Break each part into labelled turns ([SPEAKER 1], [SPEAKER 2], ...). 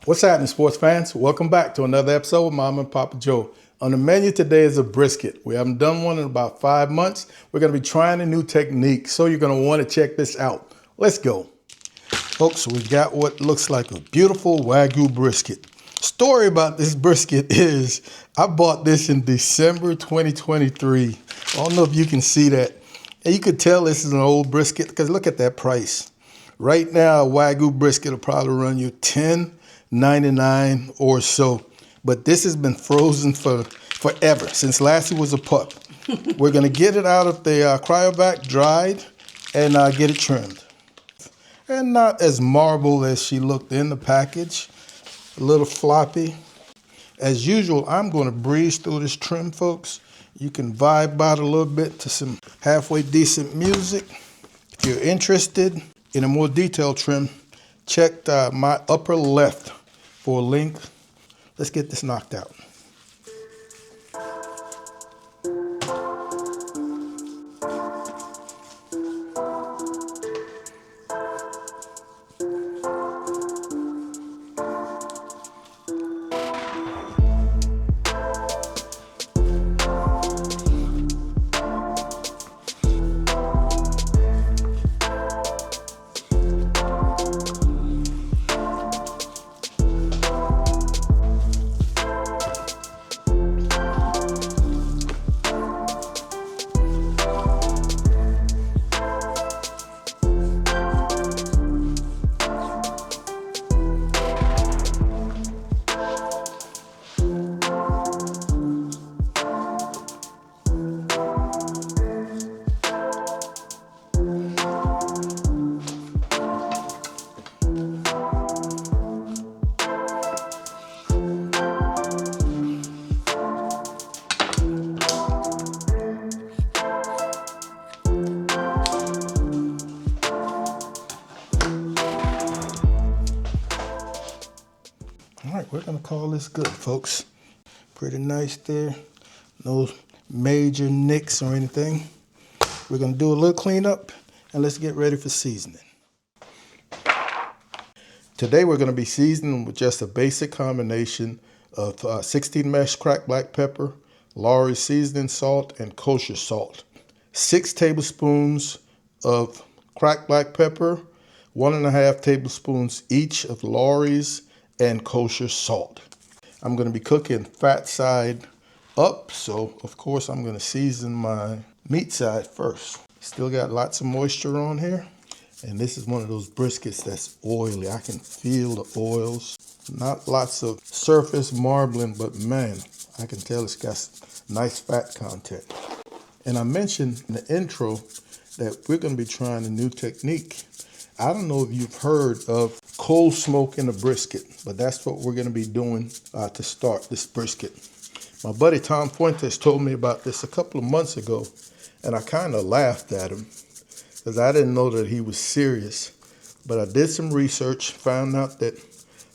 [SPEAKER 1] What's happening, sports fans? Welcome back to another episode with Mama and Papa Joe. On the menu today is a brisket. We haven't done one in about 5 months. We're going to be trying a new technique, so you're going to want to check this out. Let's go. Folks, we've got what looks like a beautiful Wagyu brisket. Story about this brisket is I bought this in December 2023. I don't know if you can see that. And you could tell this is an old brisket because look at that price. Right now, a Wagyu brisket will probably run you $10.99 or so. But this has been frozen for forever, since Lassie was a pup. We're going to get it out of the cryovac, dried, and get it trimmed. And not as marble as she looked in the package. A little floppy. As usual, I'm going to breeze through this trim, folks. You can vibe out a little bit to some halfway decent music. If you're interested in a more detailed trim, check my upper left for a link. Let's get this knocked out. All right, we're gonna call this good, folks. Pretty nice there. No major nicks or anything. We're gonna do a little cleanup and let's get ready for seasoning. Today we're gonna be seasoning with just a basic combination of 16 mesh cracked black pepper, Lawry seasoning salt, and kosher salt. 6 tablespoons of cracked black pepper, 1.5 tablespoons each of Lawry's and kosher salt. I'm going to be cooking fat side up, so of course I'm going to season my meat side first. Still got lots of moisture on here, and this is one of those briskets that's oily. I can feel the oils. Not lots of surface marbling, but man, I can tell it's got nice fat content. And I mentioned in the intro that we're going to be trying a new technique. I don't know if you've heard of cold smoking a brisket, but that's what we're going to be doing to start this brisket. My buddy Tom Fuentes told me about this a couple of months ago, and I kind of laughed at him because I didn't know that he was serious. But I did some research, found out that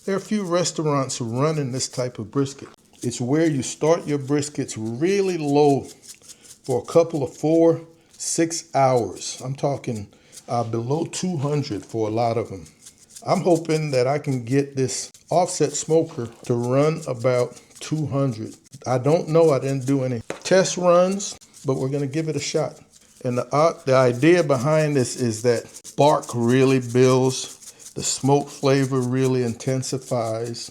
[SPEAKER 1] there are a few restaurants running this type of brisket. It's where you start your briskets really low for a couple of 4-6 hours. I'm talking below 200 for a lot of them. I'm hoping that I can get this offset smoker to run about 200. I don't know, I didn't do any test runs, but we're gonna give it a shot. And the idea behind this is that bark really builds, the smoke flavor really intensifies,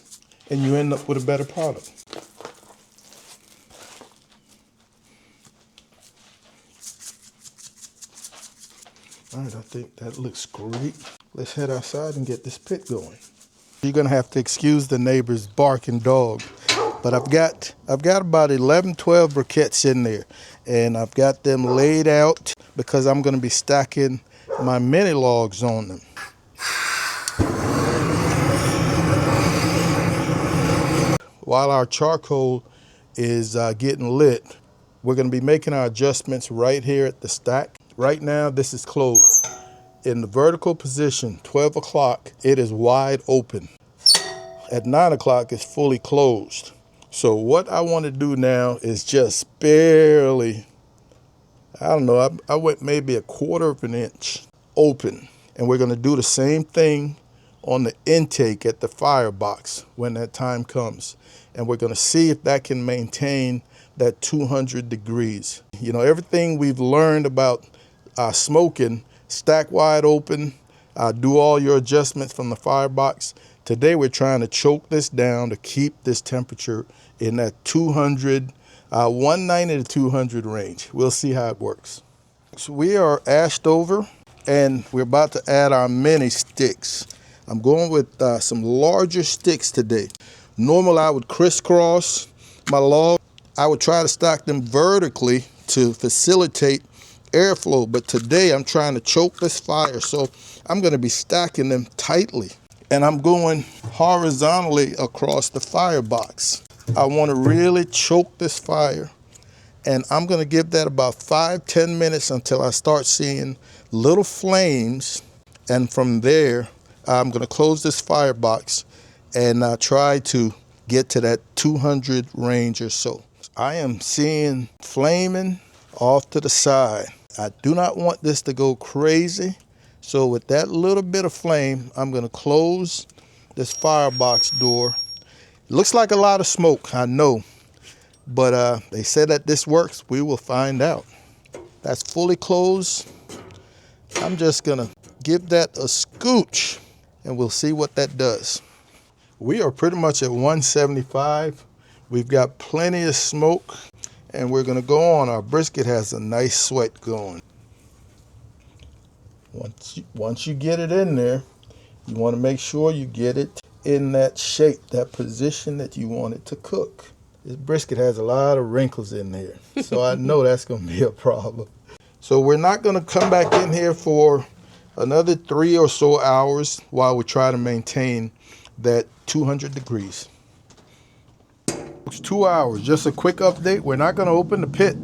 [SPEAKER 1] and you end up with a better product. All right, I think that looks great. Let's head outside and get this pit going. You're gonna have to excuse the neighbor's barking dog, but I've got about 11, 12 briquettes in there, and I've got them laid out because I'm gonna be stacking my mini logs on them. While our charcoal is getting lit, we're gonna be making our adjustments right here at the stack. Right now, this is closed. In the vertical position, 12 o'clock, it is wide open. At 9 o'clock, it's fully closed. So what I want to do now is just barely, I don't know, I went maybe 1/4 of an inch open. And we're going to do the same thing on the intake at the firebox when that time comes. And we're going to see if that can maintain that 200 degrees. You know, everything we've learned about smoking, stack wide open, do all your adjustments from the firebox. Today we're trying to choke this down to keep this temperature in that 200, 190 to 200 range. We'll see how it works. So we are ashed over and we're about to add our mini sticks. I'm going with some larger sticks today. Normally I would crisscross my log. I would try to stack them vertically to facilitate airflow, but today I'm trying to choke this fire, so I'm going to be stacking them tightly. And I'm going horizontally across the firebox. I want to really choke this fire. And I'm going to give that about 5-10 minutes until I start seeing little flames. And from there, I'm going to close this firebox and try to get to that 200 range or so. I am seeing flaming off to the side. I do not want this to go crazy. So with that little bit of flame, I'm going to close this firebox door. It looks like a lot of smoke, I know. But they said that this works. We will find out. That's fully closed. I'm just going to give that a scooch and we'll see what that does. We are pretty much at 175. We've got plenty of smoke and we're going to go on. Our brisket has a nice sweat going. Once you get it in there, you want to make sure you get it in that shape, that position that you want it to cook. This brisket has a lot of wrinkles in there, so I know that's going to be a problem. So we're not going to come back in here for another 3 or so hours while we try to maintain that 200 degrees. It's 2 hours. Just a quick update. We're not going to open the pit,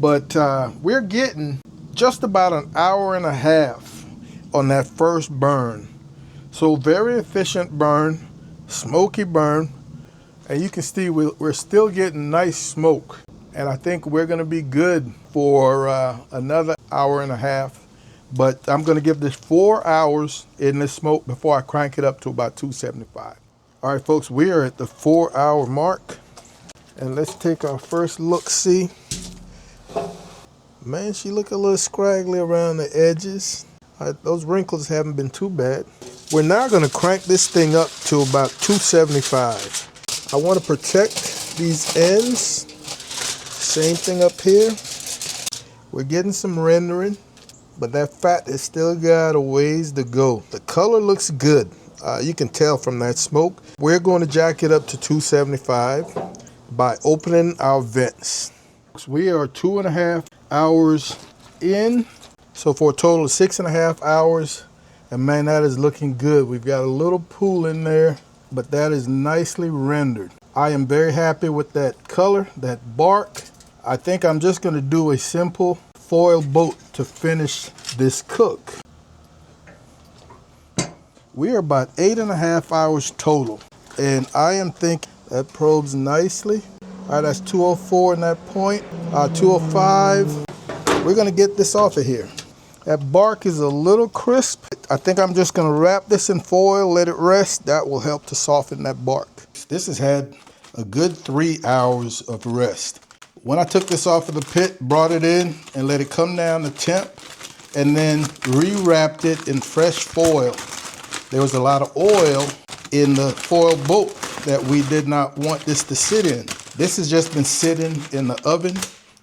[SPEAKER 1] but we're getting just about an hour and a half on that first burn. So very efficient burn, smoky burn. And you can see we're still getting nice smoke. And I think we're going to be good for another hour and a half. But I'm going to give this 4 hours in this smoke before I crank it up to about 275. All right, folks, we are at the 4-hour mark. And let's take our first look-see. Man, she look a little scraggly around the edges. Those wrinkles haven't been too bad. We're now going to crank this thing up to about 275. I want to protect these ends. Same thing up here. We're getting some rendering, but that fat has still got a ways to go. The color looks good. You can tell from that smoke. We're going to jack it up to 275 by opening our vents. We are 2.5 hours in, so for a total of 6.5 hours. And man, that is looking good. We've got a little pool in there, but that is nicely rendered. I am very happy with that color, that bark. I think I'm just going to do a simple foil boat to finish this cook. We are about 8.5 hours total, and I am thinking that probes nicely. All right, that's 204 in that point. 205. We're going to get this off of here. That bark is a little crisp. I think I'm just going to wrap this in foil, let it rest. That will help to soften that bark. This has had a good 3 hours of rest. When I took this off of the pit, brought it in and let it come down to temp, and then rewrapped it in fresh foil. There was a lot of oil in the foil boat that we did not want this to sit in. This has just been sitting in the oven,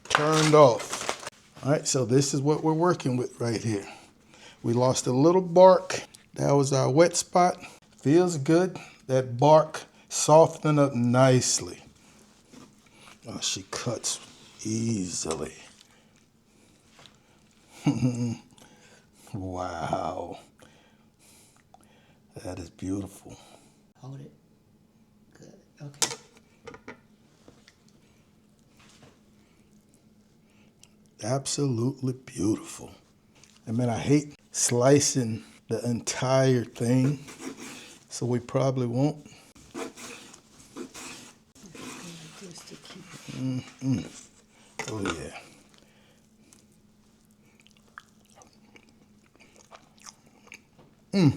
[SPEAKER 1] turned off. All right, so this is what we're working with right here. We lost a little bark. That was our wet spot. Feels good. That bark softened up nicely. Oh, she cuts easily. Wow. That is beautiful.
[SPEAKER 2] Hold it. Good. Okay.
[SPEAKER 1] Absolutely beautiful. I mean, I hate slicing the entire thing, so we probably won't. Oh, yeah.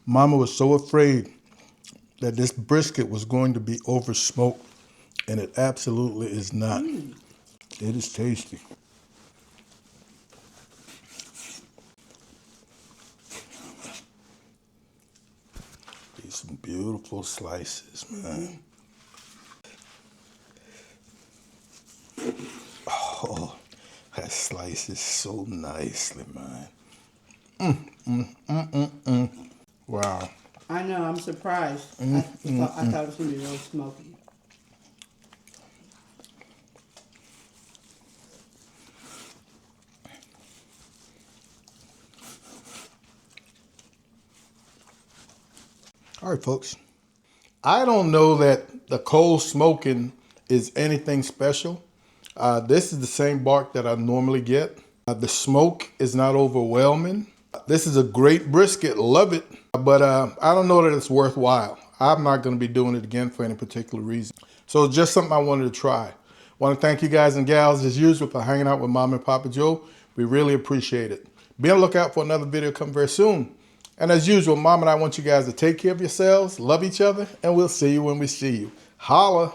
[SPEAKER 1] Mama was so afraid that this brisket was going to be over smoked, and it absolutely is not. It is tasty. These some beautiful slices, man. Oh, that slices so nicely, man. Wow.
[SPEAKER 2] I know, I'm surprised. I thought it was going to be real smoky.
[SPEAKER 1] All right, folks. I don't know that the cold smoking is anything special. This is the same bark that I normally get. The smoke is not overwhelming. This is a great brisket, love it, but I don't know that it's worthwhile. I'm not going to be doing it again for any particular reason. So it's just something I wanted to try. I want to thank you guys and gals as usual for hanging out with Mom and Papa Joe. We really appreciate it. Be on the lookout for another video coming very soon. And as usual, Mom and I want you guys to take care of yourselves, love each other, and we'll see you when we see you. Holla.